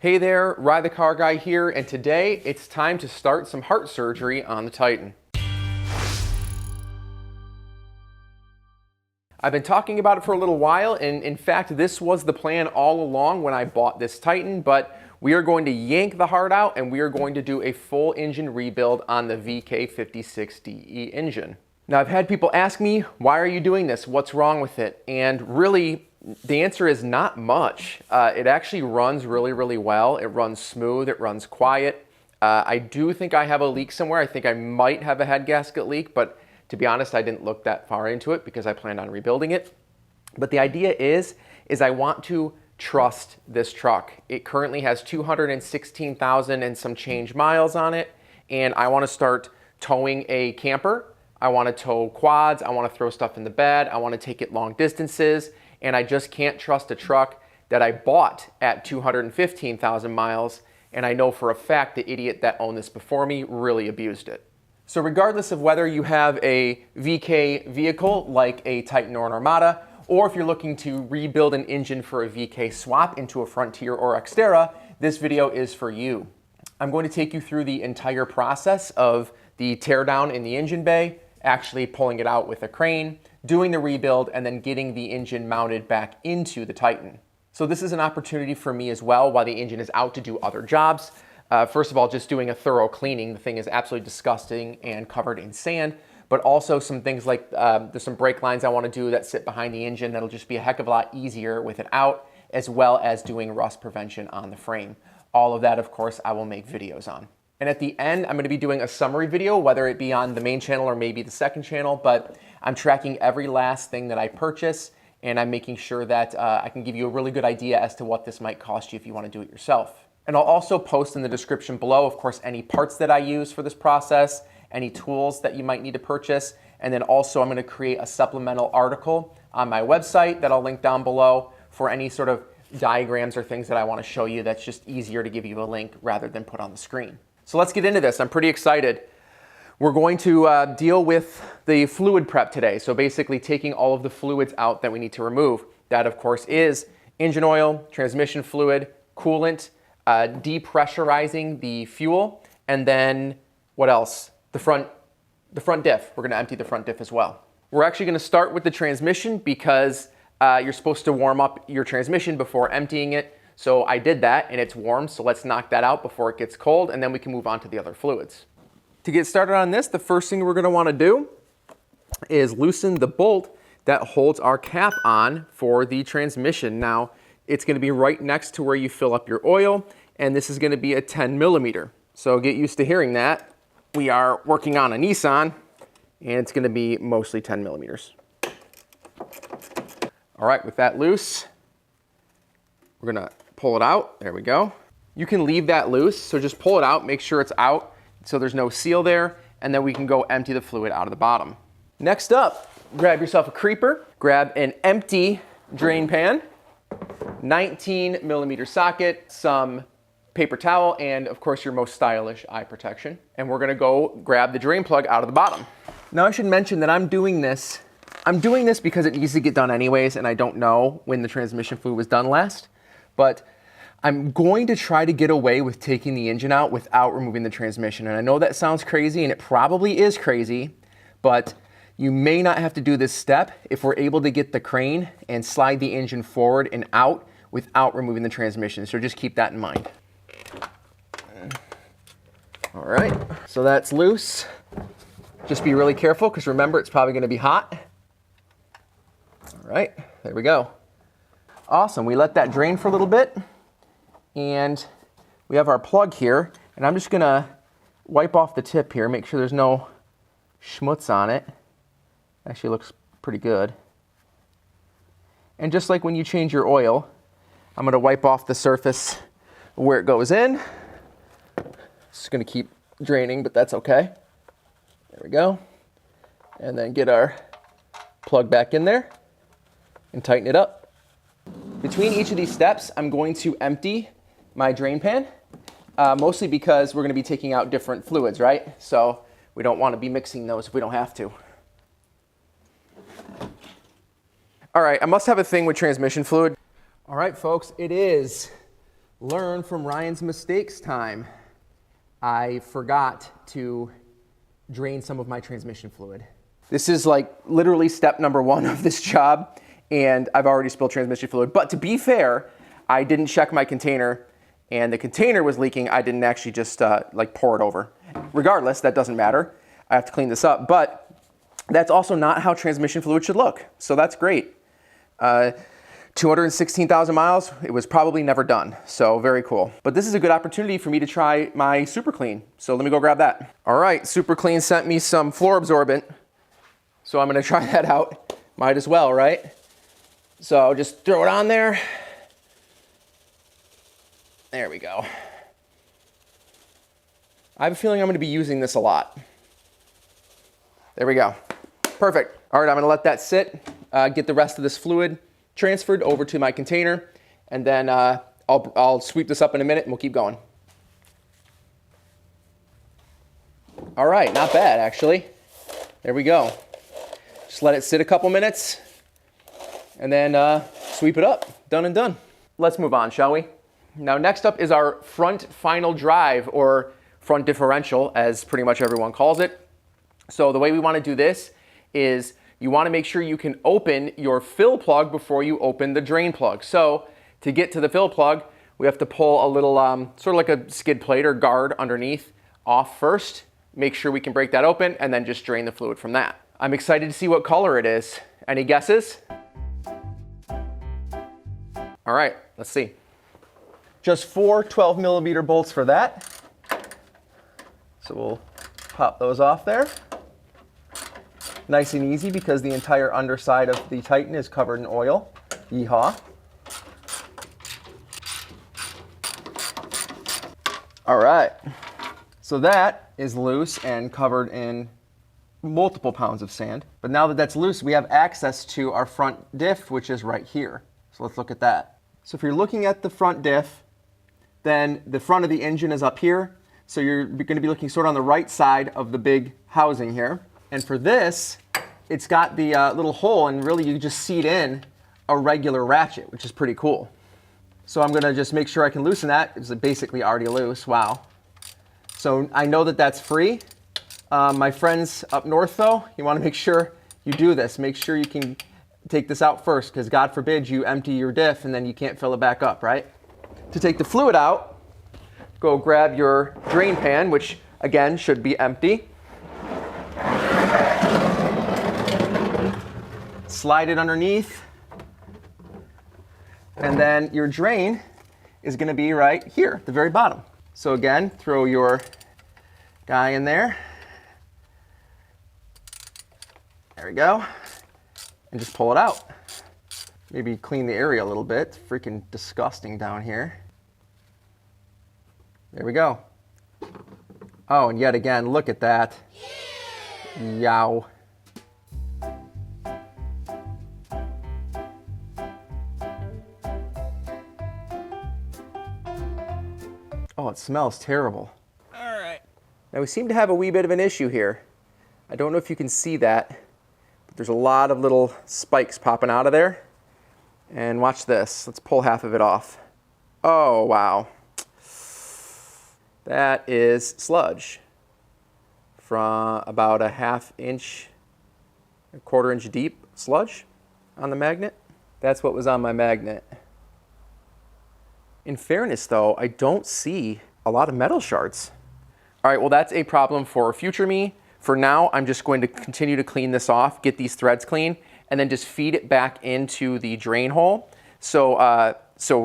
Hey there, Ride the Car Guy here, and today it's time to start some heart surgery on the Titan. I've been talking about it for a little while, and in fact this was the plan all along when I bought this Titan, but we are going to yank the heart out and we are going to do a full engine rebuild on the VK56 engine. Now I've had people ask me, why are you doing this? What's wrong with it? And really, the answer is not much. It actually runs really well. It runs smooth, it runs quiet. I do think I have a leak somewhere. I think I might have a head gasket leak, but to be honest, I didn't look that far into it because I planned on rebuilding it. But the idea is I want to trust this truck. It currently has 216,000 and some change miles on it, and I want to start towing a camper. I want to tow quads, I want to throw stuff in the bed, I want to take it long distances, and I just can't trust a truck that I bought at 215,000 miles, and I know for a fact the idiot that owned this before me really abused it. So regardless of whether you have a VK vehicle like a Titan or an Armada, or if you're looking to rebuild an engine for a VK swap into a Frontier or Xterra, this video is for you. I'm going to take you through the entire process of the teardown in the engine bay, actually pulling it out with a crane, doing the rebuild, and then getting the engine mounted back into the Titan. So this is an opportunity for me as well while the engine is out to do other jobs. First of all, just doing a thorough cleaning. The thing is absolutely disgusting and covered in sand, but also some things like there's some brake lines I want to do that sit behind the engine that'll just be a heck of a lot easier with it out, as well as doing rust prevention on the frame. All of that, of course, I will make videos on. And at the end, I'm going to be doing a summary video, whether it be on the main channel or maybe the second channel, but I'm tracking every last thing that I purchase, and I'm making sure that I can give you a really good idea as to what this might cost you if you want to do it yourself. And I'll also post in the description below, of course, any parts that I use for this process, any tools that you might need to purchase, and then also I'm going to create a supplemental article on my website that I'll link down below for any sort of diagrams or things that I want to show you that's just easier to give you a link rather than put on the screen. So let's get into this. I'm pretty excited. We're going to deal with the fluid prep today. So basically taking all of the fluids out that we need to remove. That of course is engine oil, transmission fluid, coolant, depressurizing the fuel, and then what else? The front diff. We're going to empty the front diff as well. We're actually going to start with the transmission because you're supposed to warm up your transmission before emptying it. So I did that and it's warm, so let's knock that out before it gets cold, and then we can move on to the other fluids. To get started on this, the first thing we're going to want to do is loosen the bolt that holds our cap on for the transmission. Now, it's going to be right next to where you fill up your oil, and this is going to be a 10 millimeter. So get used to hearing that. We are working on a Nissan, and it's going to be mostly 10 millimeters. All right, with that loose, we're going to pull it out. There we go. You can leave that loose, so just pull it out, make sure it's out so there's no seal there, and then we can go empty the fluid out of the bottom. Next up, grab yourself a creeper, grab an empty drain pan, 19 millimeter socket, some paper towel, and of course your most stylish eye protection. And we're gonna go grab the drain plug out of the bottom. Now I should mention that I'm doing this because it needs to get done anyways, and I don't know when the transmission fluid was done last, but I'm going to try to get away with taking the engine out without removing the transmission. And I know that sounds crazy, and it probably is crazy, but you may not have to do this step if we're able to get the crane and slide the engine forward and out without removing the transmission. So just keep that in mind. All right, so that's loose. Just be really careful because remember, it's probably gonna be hot. All right, there we go. Awesome, we let that drain for a little bit, and we have our plug here, and I'm just gonna wipe off the tip here, make sure there's no schmutz on it. Actually looks pretty good. And just like when you change your oil, I'm gonna wipe off the surface where it goes in. It's gonna keep draining, but that's okay. There we go. And then get our plug back in there and tighten it up. Between each of these steps, I'm going to empty my drain pan, mostly because we're gonna be taking out different fluids, right? So we don't wanna be mixing those if we don't have to. All right, I must have a thing with transmission fluid. All right, folks, it is Learn from Ryan's mistakes time. I forgot to drain some of my transmission fluid. This is like literally step number 1 of this job, and I've already spilled transmission fluid. But to be fair, I didn't check my container, and the container was leaking. I didn't actually just like pour it over. Regardless, that doesn't matter. I have to clean this up, but that's also not how transmission fluid should look. So that's great. 216,000 miles, it was probably never done. So very cool. But this is a good opportunity for me to try my Super Clean. So let me go grab that. All right, Super Clean sent me some floor absorbent. So I'm gonna try that out. Might as well, right? So just throw it on there. There we go. I have a feeling I'm gonna be using this a lot. There we go. Perfect. All right, I'm gonna let that sit, get the rest of this fluid transferred over to my container, and then I'll sweep this up in a minute and we'll keep going. All right, not bad actually. There we go. Just let it sit a couple minutes and then sweep it up. Done and done. Let's move on, shall we? Now next up is our front final drive, or front differential as pretty much everyone calls it. So the way we want to do this is you want to make sure you can open your fill plug before you open the drain plug. So to get to the fill plug, we have to pull a little sort of like a skid plate or guard underneath off first. Make sure we can break that open and then just drain the fluid from that. I'm excited to see what color it is. Any guesses? All right, let's see. Just 4 12mm bolts for that. So we'll pop those off there. Nice and easy because the entire underside of the Titan is covered in oil. Yeehaw. All right, so that is loose and covered in multiple pounds of sand. But now that that's loose, we have access to our front diff, which is right here. So let's look at that. So if you're looking at the front diff, then the front of the engine is up here. So you're going to be looking sort of on the right side of the big housing here. And for this, it's got the little hole, and really you just seat in a regular ratchet, which is pretty cool. So I'm gonna just make sure I can loosen that. It's basically already loose, wow. So I know that that's free. My friends up north though, you wanna make sure you do this. Make sure you can take this out first, because God forbid you empty your diff and then you can't fill it back up, right? To take the fluid out, go grab your drain pan, which again should be empty. Slide it underneath, and then your drain is going to be right here at the very bottom. So again, throw your guy in there. There we go. And just pull it out. Maybe clean the area a little bit. It's freaking disgusting down here. There we go. Oh, and yet again, look at that. Yow. Oh, it smells terrible. All right. Now we seem to have a wee bit of an issue here. I don't know if you can see that, but there's a lot of little spikes popping out of there. And watch this. Let's pull half of it off. Oh, wow. That is sludge from about a quarter-inch deep sludge on the magnet. That's what was on my magnet. In fairness though, I don't see a lot of metal shards. All right, well that's a problem for future me. For now, I'm just going to continue to clean this off, get these threads clean, and then just feed it back into the drain hole. So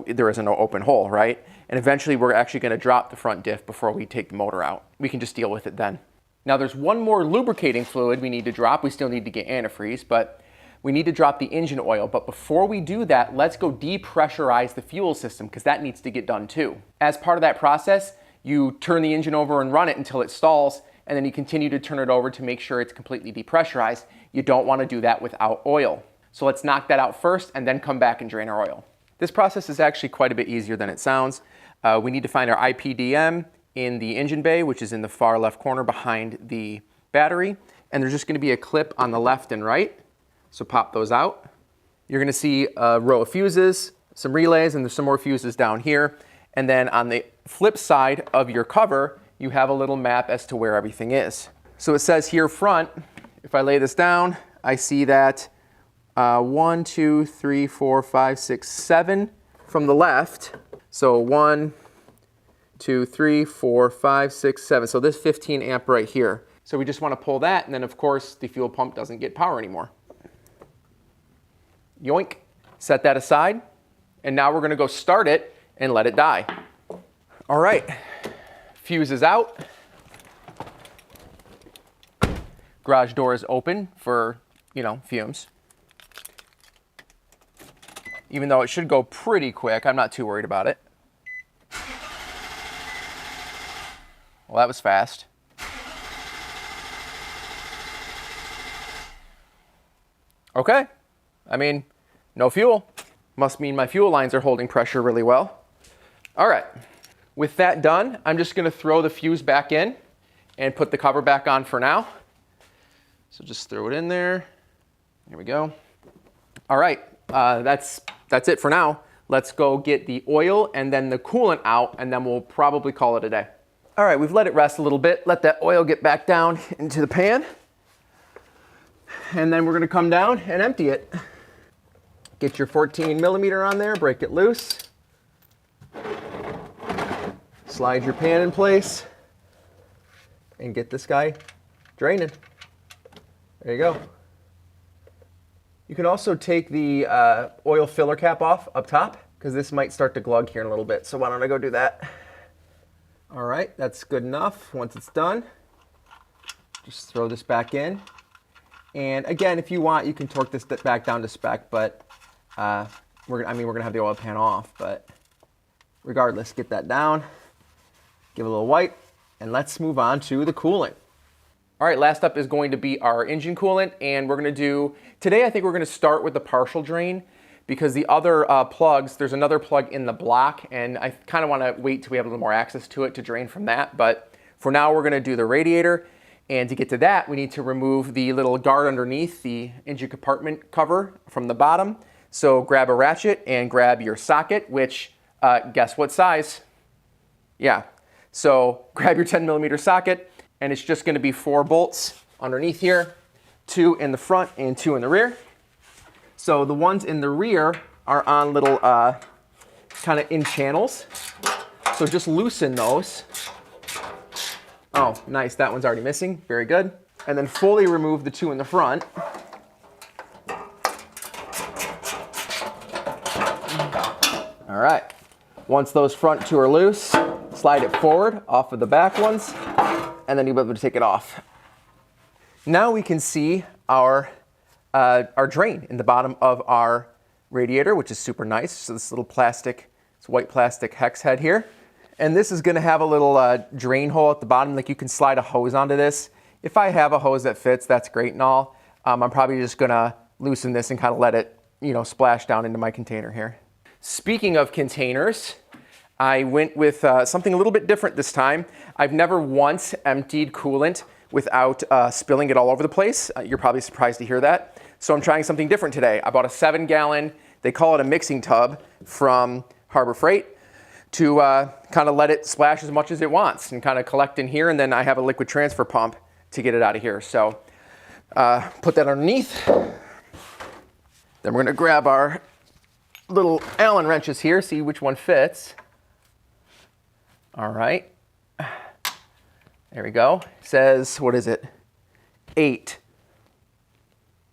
there is no open hole, right? And eventually we're actually gonna drop the front diff before we take the motor out. We can just deal with it then. Now there's one more lubricating fluid we need to drop. We still need to get antifreeze, but we need to drop the engine oil. But before we do that, let's go depressurize the fuel system, because that needs to get done too. As part of that process, you turn the engine over and run it until it stalls, and then you continue to turn it over to make sure it's completely depressurized. You don't want to do that without oil. So let's knock that out first and then come back and drain our oil. This process is actually quite a bit easier than it sounds. We need to find our IPDM in the engine bay, which is in the far left corner behind the battery. And there's just going to be a clip on the left and right. So pop those out. You're going to see a row of fuses, some relays, and there's some more fuses down here. And then on the flip side of your cover, you have a little map as to where everything is. So it says here front, if I lay this down, I see that 1, 2, 3, 4, 5, 6, 7 from the left. So 1, 2, 3, 4, 5, 6, 7. So this 15 amp right here. So we just want to pull that, and then of course the fuel pump doesn't get power anymore. Yoink. Set that aside, and now we're going to go start it and let it die. All right, fuse is out. Garage door is open for, fumes. Even though it should go pretty quick, I'm not too worried about it. Well, that was fast. Okay, no fuel. Must mean my fuel lines are holding pressure really well. All right, with that done, I'm just gonna throw the fuse back in and put the cover back on for now. So just throw it in there. There we go. All right, that's it for now. Let's go get the oil and then the coolant out, and then we'll probably call it a day. All right, we've let it rest a little bit. Let that oil get back down into the pan. And then we're gonna come down and empty it. Get your 14 millimeter on there, break it loose. Slide your pan in place and get this guy draining. There you go. You can also take the oil filler cap off up top, because this might start to glug here in a little bit. So why don't I go do that? All right, that's good enough. Once it's done, just throw this back in. And again, if you want, you can torque this back down to spec, but we're gonna have the oil pan off, but regardless, get that down, give it a little wipe, and let's move on to the coolant. All right, last up is going to be our engine coolant, and we're gonna do, today I think we're gonna start with the partial drain, because the other plugs, there's another plug in the block, and I kind of wanna wait till we have a little more access to it to drain from that, but for now we're gonna do the radiator, and to get to that, we need to remove the little guard underneath the engine compartment cover from the bottom. So grab a ratchet and grab your socket, which, guess what size? Yeah, so grab your 10 millimeter socket, and it's just gonna be 4 bolts underneath here, 2 in the front and 2 in the rear. So the ones in the rear are on little kind of in channels. So just loosen those. Oh, nice, that one's already missing, very good. And then fully remove the 2 in the front. All right, once those front 2 are loose, slide it forward off of the back ones, and then you'll be able to take it off. Now we can see our drain in the bottom of our radiator, which is super nice. So this little plastic, this white plastic hex head here. And this is gonna have a little drain hole at the bottom, like you can slide a hose onto this. If I have a hose that fits, that's great and all. I'm probably just gonna loosen this and kind of let it, splash down into my container here. Speaking of containers, I went with something a little bit different this time. I've never once emptied coolant without spilling it all over the place. You're probably surprised to hear that. So I'm trying something different today. I bought a 7-gallon, they call it a mixing tub, from Harbor Freight, to kind of let it splash as much as it wants and kind of collect in here, and then I have a liquid transfer pump to get it out of here. So put that underneath. Then we're gonna grab our little Allen wrenches here, see which one fits. All right, there we go. It says, what is it? 8.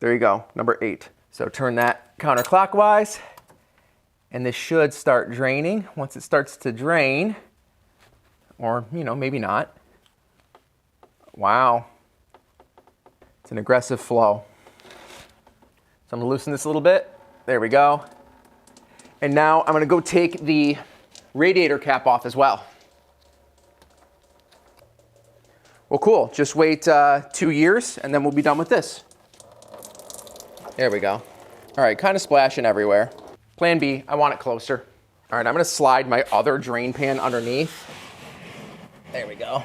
There you go, number 8. So turn that counterclockwise, and this should start draining. Once it starts to drain, or maybe not. Wow, it's an aggressive flow. So I'm gonna loosen this a little bit. There we go. And now I'm gonna go take the radiator cap off as well. Well, cool, just wait 2 years and then we'll be done with this. There we go. All right, kind of splashing everywhere. Plan B, I want it closer. All right, I'm gonna slide my other drain pan underneath. There we go.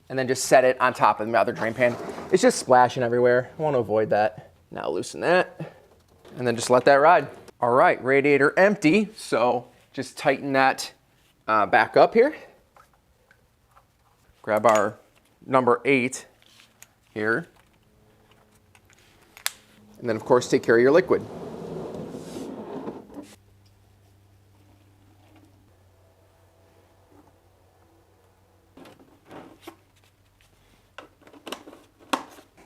And then just set it on top of my other drain pan. It's just splashing everywhere. I want to avoid that. Now loosen that, and then just let that ride. All right, radiator empty, so just tighten that back up here. Grab our number 8 here. And then, of course, take care of your liquid.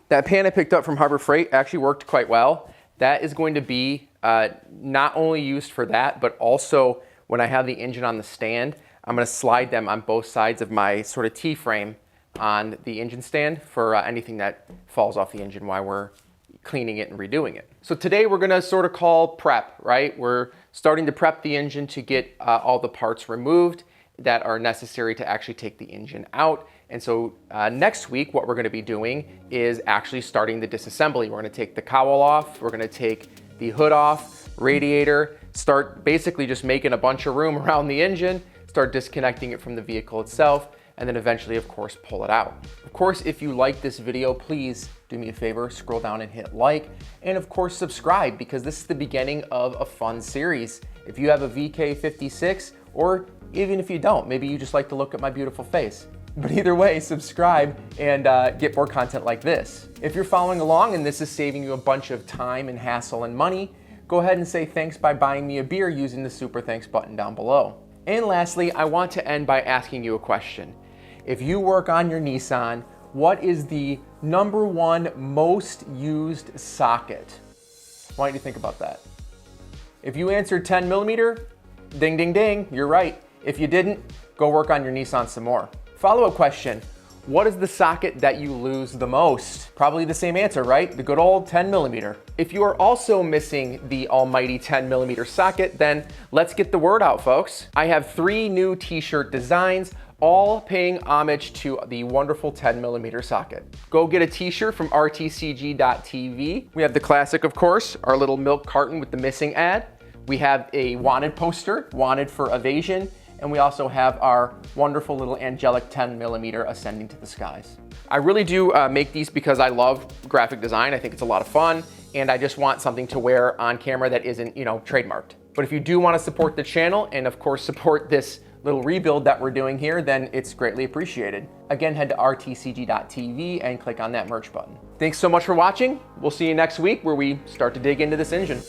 That pan I picked up from Harbor Freight actually worked quite well. That is going to be not only used for that, but also when I have the engine on the stand, I'm going to slide them on both sides of my sort of T-frame on the engine stand for anything that falls off the engine while we're cleaning it and redoing it. So today we're going to sort of call prep, right? We're starting to prep the engine to get all the parts removed that are necessary to actually take the engine out. And so next week, what we're going to be doing is actually starting the disassembly. We're going to take the cowl off. We're going to take the hood off, radiator, start basically just making a bunch of room around the engine, start disconnecting it from the vehicle itself, and then eventually, of course, pull it out. Of course, if you like this video, please do me a favor, scroll down and hit like, and of course, subscribe, because this is the beginning of a fun series. If you have a VK56, or even if you don't, maybe you just like to look at my beautiful face. But either way, subscribe and get more content like this. If you're following along and this is saving you a bunch of time and hassle and money, go ahead and say thanks by buying me a beer using the super thanks button down below. And lastly, I want to end by asking you a question. If you work on your Nissan, what is the #1 most used socket? Why don't you think about that? If you answered 10mm, ding, ding, ding, you're right. If you didn't, go work on your Nissan some more. Follow-up question, what is the socket that you lose the most? Probably the same answer, right? The good old 10mm. If you are also missing the almighty 10mm socket, then let's get the word out, folks. I have 3 new t-shirt designs, all paying homage to the wonderful 10mm socket. Go get a t-shirt from rtcg.tv. We have the classic, of course, our little milk carton with the missing ad. We have a wanted poster, wanted for evasion, and we also have our wonderful little angelic 10mm ascending to the skies. I really do make these because I love graphic design. I think it's a lot of fun, and I just want something to wear on camera that isn't, trademarked. But if you do want to support the channel and of course support this little rebuild that we're doing here, then it's greatly appreciated. Again, head to rtcg.tv and click on that merch button. Thanks so much for watching. We'll see you next week where we start to dig into this engine.